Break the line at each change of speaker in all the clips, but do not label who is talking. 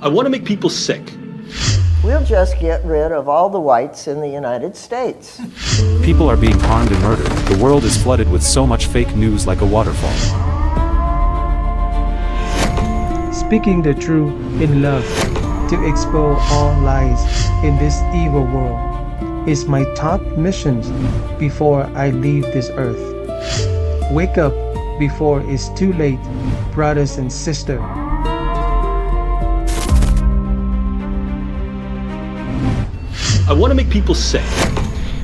I want to make people sick.
We'll just get rid of all the whites in the United States.
People are being harmed and murdered. The world is flooded with so much fake news like a waterfall.
Speaking the truth in love to expose all lies in this evil world is my top mission before I leave this earth. Wake up before it's too late, brothers and sisters.
I want to make people sick.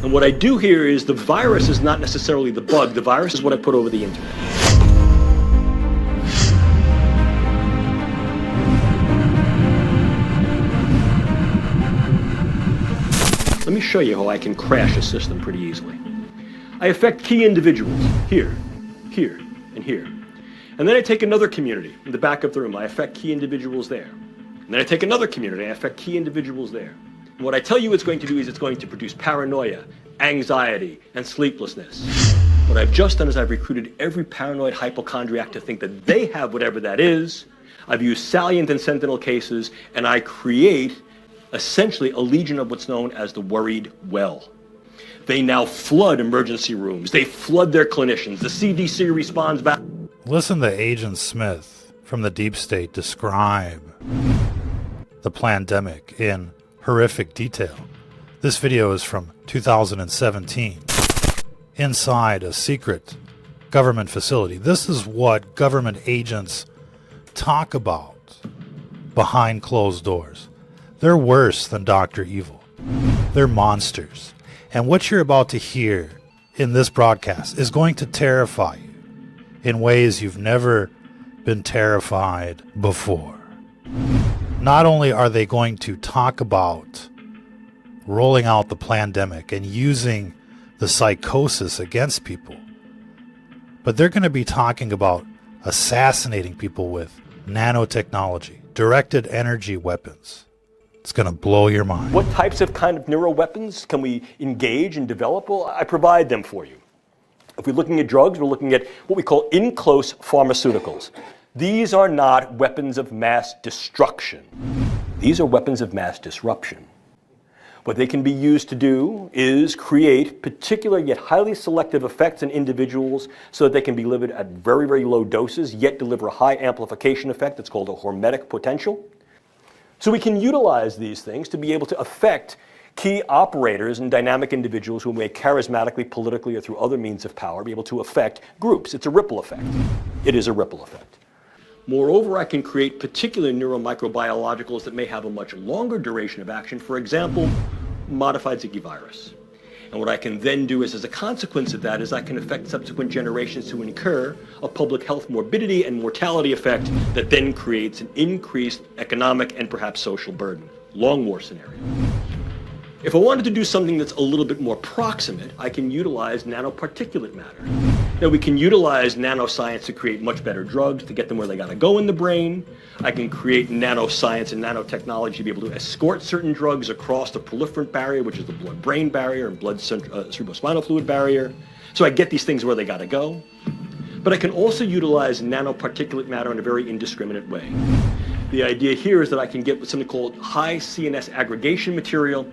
And what I do here is the virus is not necessarily the bug. The virus is what I put over the internet. Let me show you how I can crash a system pretty easily. I affect key individuals here, here, and here. And then I take another community in the back of the room. I affect key individuals there. And then I take another community. I affect key individuals there. And what I tell you it's going to do is it's going to produce paranoia, anxiety, and sleeplessness. What I've just done is I've recruited every paranoid hypochondriac to think that they have whatever that is. I've used salient and sentinel cases, and I create essentially a legion of what's known as the worried well. They now flood emergency rooms. They flood their clinicians. The CDC responds back.
Listen to Agent Smith from the Deep State describe the pandemic in horrific detail. This video is from 2017. Inside a secret government facility. This is what government agents talk about behind closed doors. They're worse than Dr. Evil. They're monsters. And what you're about to hear in this broadcast is going to terrify you in ways you've never been terrified before. Not only are they going to talk about rolling out the pandemic and using the psychosis against people, but they're going to be talking about assassinating people with nanotechnology, directed energy weapons. It's going to blow your mind.
What types of kind of neuroweapons can we engage and develop? Well, I provide them for you. If we're looking at drugs, we're looking at what we call in-close pharmaceuticals. These are not weapons of mass destruction. These are weapons of mass disruption. What they can be used to do is create particular yet highly selective effects in individuals so that they can be delivered at very, very low doses, yet deliver a high amplification effect that's called a hormetic potential. So we can utilize these things to be able to affect key operators and dynamic individuals who may charismatically, politically, or through other means of power be able to affect groups. It's a ripple effect. It is a ripple effect. Moreover, I can create particular neuromicrobiologicals that may have a much longer duration of action, for example, modified Zika virus. And what I can then do is, as a consequence of that, is I can affect subsequent generations to incur a public health morbidity and mortality effect that then creates an increased economic and perhaps social burden. Long war scenario. If I wanted to do something that's a little bit more proximate, I can utilize nanoparticulate matter. Now, we can utilize nanoscience to create much better drugs, to get them where they gotta go in the brain. I can create nanoscience and nanotechnology to be able to escort certain drugs across the proliferant barrier, which is the blood-brain barrier and cerebrospinal fluid barrier. So I get these things where they gotta go. But I can also utilize nanoparticulate matter in a very indiscriminate way. The idea here is that I can get something called high CNS aggregation material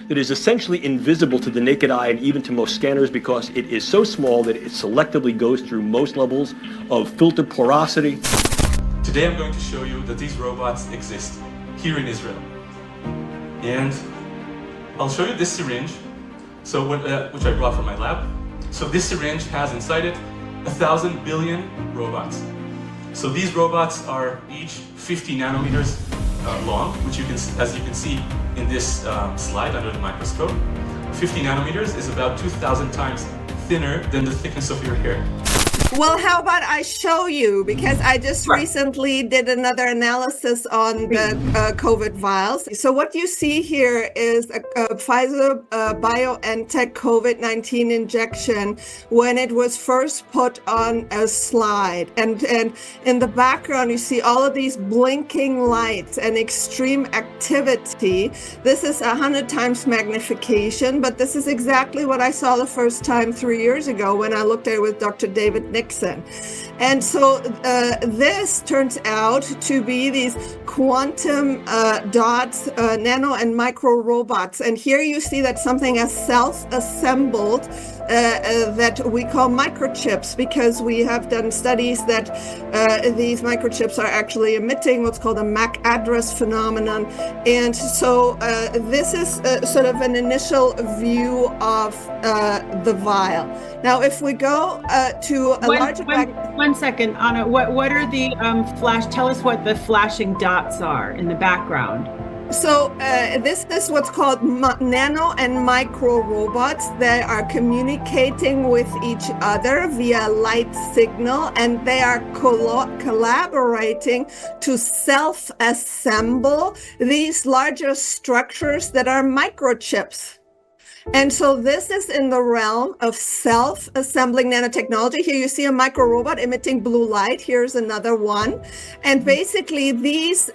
that is essentially invisible to the naked eye and even to most scanners because it is so small that it selectively goes through most levels of filter porosity.
Today I'm going to show you that these robots exist here in Israel. And I'll show you this syringe, which I brought from my lab. So this syringe has inside it 1,000 billion robots. So these robots are each 50 nanometers long, which as you can see in this slide under the microscope. 50 nanometers is about 2,000 times thinner than the thickness of your hair.
Well, how about I show you, because I just recently did another analysis on the COVID vials. So what you see here is a Pfizer BioNTech COVID-19 injection when it was first put on a slide. And in the background, you see all of these blinking lights and extreme activity. This is 100 times magnification, but this is exactly what I saw the first time 3 years ago when I looked at it with Dr. David Nixon. And so this turns out to be these quantum dots, nano and micro robots. And here you see that something is self-assembled that we call microchips, because we have done studies that these microchips are actually emitting what's called a MAC address phenomenon. And so this is sort of an initial view of the vial. Now, if we go to a larger...
One second, Anna. What are the flash? Tell us what the flashing dots are in the background.
So this is what's called nano and micro robots. They are communicating with each other via light signal, and they are collaborating to self-assemble these larger structures that are microchips. And so this is in the realm of self-assembling nanotechnology. Here you see a micro robot emitting blue light. Here's another one. And basically these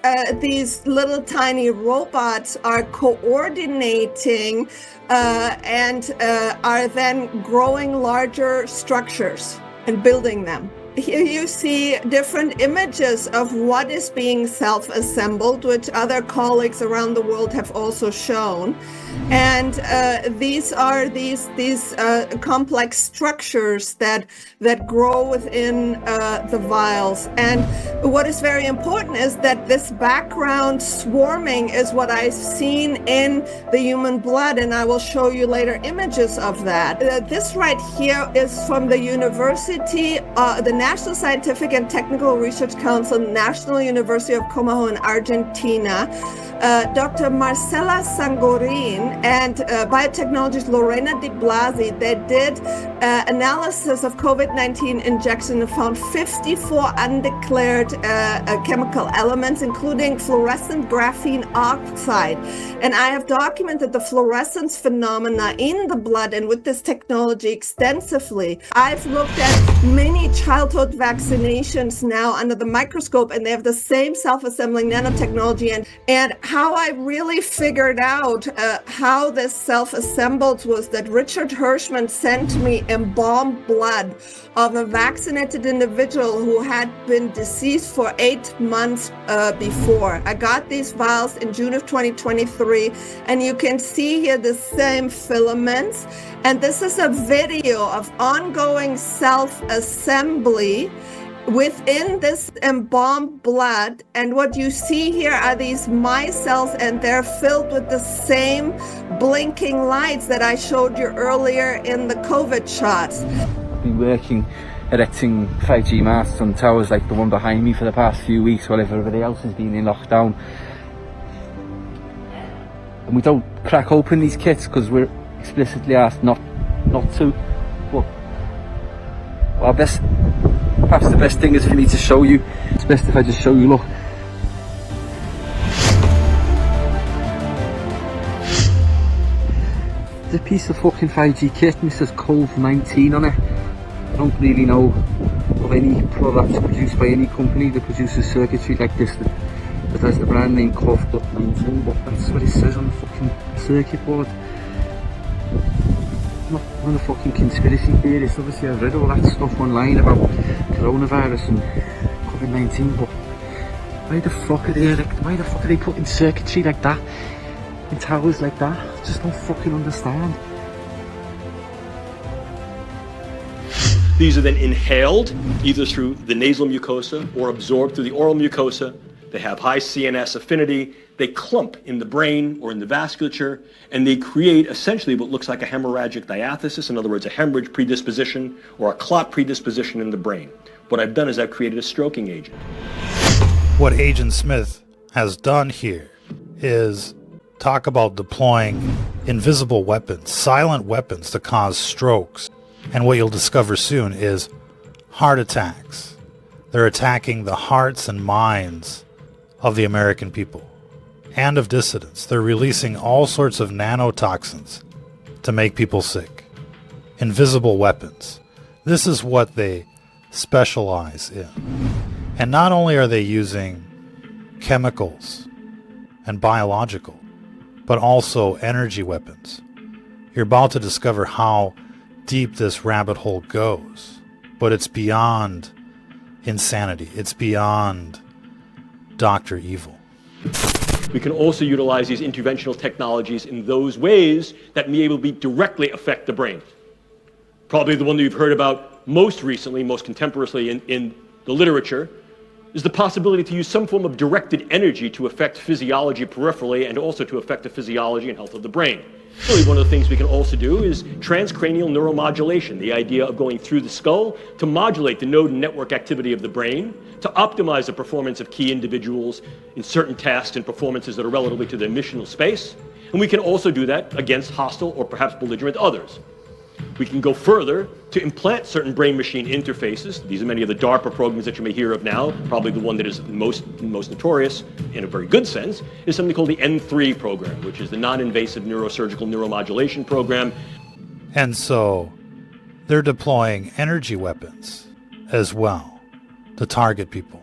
little tiny robots are coordinating and are then growing larger structures and building them. Here you see different images of what is being self-assembled, which other colleagues around the world have also shown. And these are these complex structures that grow within the vials. And what is very important is that this background swarming is what I've seen in the human blood, and I will show you later images of that. This right here is from the university, the National Scientific and Technical Research Council, National University of Como in Argentina. Dr. Marcela Sangorin and biotechnologist Lorena Di Blasi, they did analysis of COVID-19 injection and found 54 undeclared chemical elements, including fluorescent graphene oxide. And I have documented the fluorescence phenomena in the blood and with this technology extensively. I've looked at many childhood vaccinations now under the microscope, and they have the same self-assembling nanotechnology. And how I really figured out how this self-assembled was that Richard Hirschman sent me embalmed blood of a vaccinated individual who had been deceased for 8 months before. I got these vials in June of 2023, and you can see here the same filaments. And this is a video of ongoing self-assembly within this embalmed blood. And what you see here are these micelles, and they're filled with the same blinking lights that I showed you earlier in the COVID shots.
I've been working erecting 5G masts on towers like the one behind me for the past few weeks while everybody else has been in lockdown. And we don't crack open these kits because we're explicitly asked not to. But our best, perhaps the best thing is for me to show you. It's best if I just show you, look. There's a piece of fucking 5G kit and it says COVID-19 on it. I don't really know of any products produced by any company that produces circuitry like this that has the brand name COVID-19, but that's what it says on the fucking circuit board. I'm not one of the fucking conspiracy theorists. Obviously I've read all that stuff online about coronavirus and COVID-19, but why the fuck are they putting circuitry like that in towers like that? I just don't fucking understand.
These are then inhaled either through the nasal mucosa or absorbed through the oral mucosa. They have high CNS affinity. They clump in the brain or in the vasculature, and they create essentially what looks like a hemorrhagic diathesis, in other words, a hemorrhage predisposition or a clot predisposition in the brain. What I've done is I've created a stroking agent.
What Agent Smith has done here is talk about deploying invisible weapons, silent weapons to cause strokes. And what you'll discover soon is heart attacks. They're attacking the hearts and minds of the American people and of dissidents. They're releasing all sorts of nanotoxins to make people sick. Invisible weapons. This is what they specialize in. And not only are they using chemicals and biological, but also energy weapons. You're about to discover how deep this rabbit hole goes, but it's beyond insanity. It's beyond Dr. Evil.
We can also utilize these interventional technologies in those ways that may able to directly affect the brain. Probably the one that you've heard about most recently, most contemporaneously in the literature, is the possibility to use some form of directed energy to affect physiology peripherally and also to affect the physiology and health of the brain. Really, one of the things we can also do is transcranial neuromodulation, the idea of going through the skull to modulate the node and network activity of the brain, to optimize the performance of key individuals in certain tasks and performances that are relative to their missional space. And we can also do that against hostile or perhaps belligerent others. We can go further to implant certain brain-machine interfaces. These are many of the DARPA programs that you may hear of now. Probably the one that is most notorious, in a very good sense, is something called the N3 program, which is the non-invasive neurosurgical neuromodulation program.
And so they're deploying energy weapons as well to target people.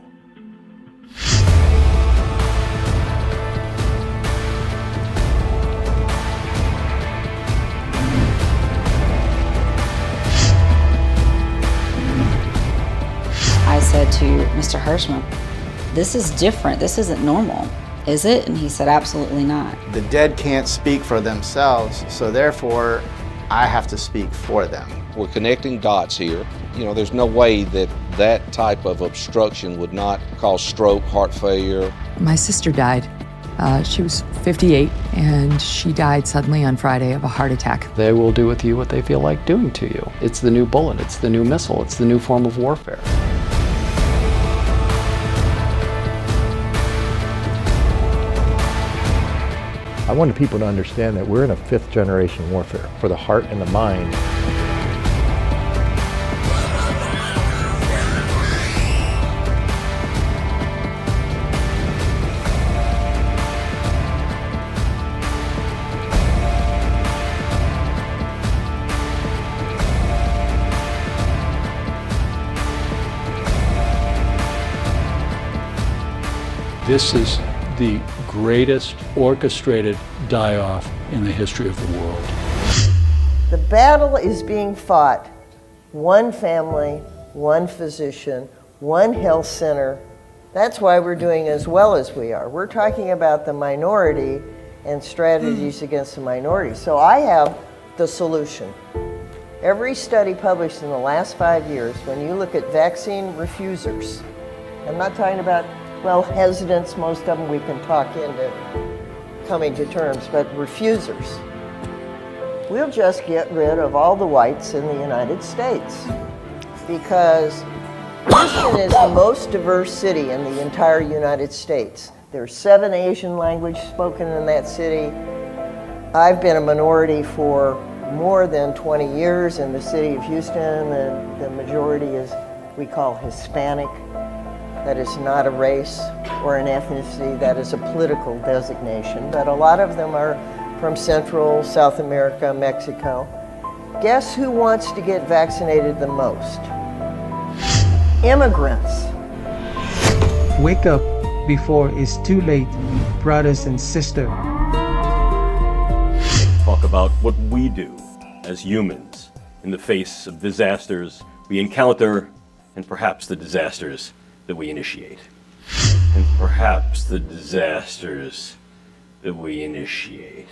I said to Mr. Hirschman, this is different. This isn't normal, is it? And he said, absolutely not.
The dead can't speak for themselves, so therefore I have to speak for them.
We're connecting dots here. You know, there's no way that that type of obstruction would not cause stroke, heart failure.
My sister died. She was 58, and she died suddenly on Friday of a heart attack.
They will do with you what they feel like doing to you. It's the new bullet, it's the new missile, it's the new form of warfare.
I wanted people to understand that we're in a fifth-generation warfare for the heart and the mind.
This is the greatest orchestrated die-off in the history of the world.
The battle is being fought. One family, one physician, one health center. That's why we're doing as well as we are. We're talking about the minority and strategies against the minority. So I have the solution. Every study published in the last 5 years, when you look at vaccine refusers, I'm not talking about, well, hesitants, most of them we can talk into coming to terms, but refusers. We'll just get rid of all the whites in the United States because Houston is the most diverse city in the entire United States. There are 7 Asian languages spoken in that city. I've been a minority for more than 20 years in the city of Houston. The majority is, we call Hispanic. That is not a race or an ethnicity, that is a political designation. But a lot of them are from Central, South America, Mexico. Guess who wants to get vaccinated the most? Immigrants.
Wake up before it's too late, brothers and sisters.
Talk about what we do as humans in the face of disasters we encounter and perhaps the disasters that we initiate. And perhaps the disasters that we initiate.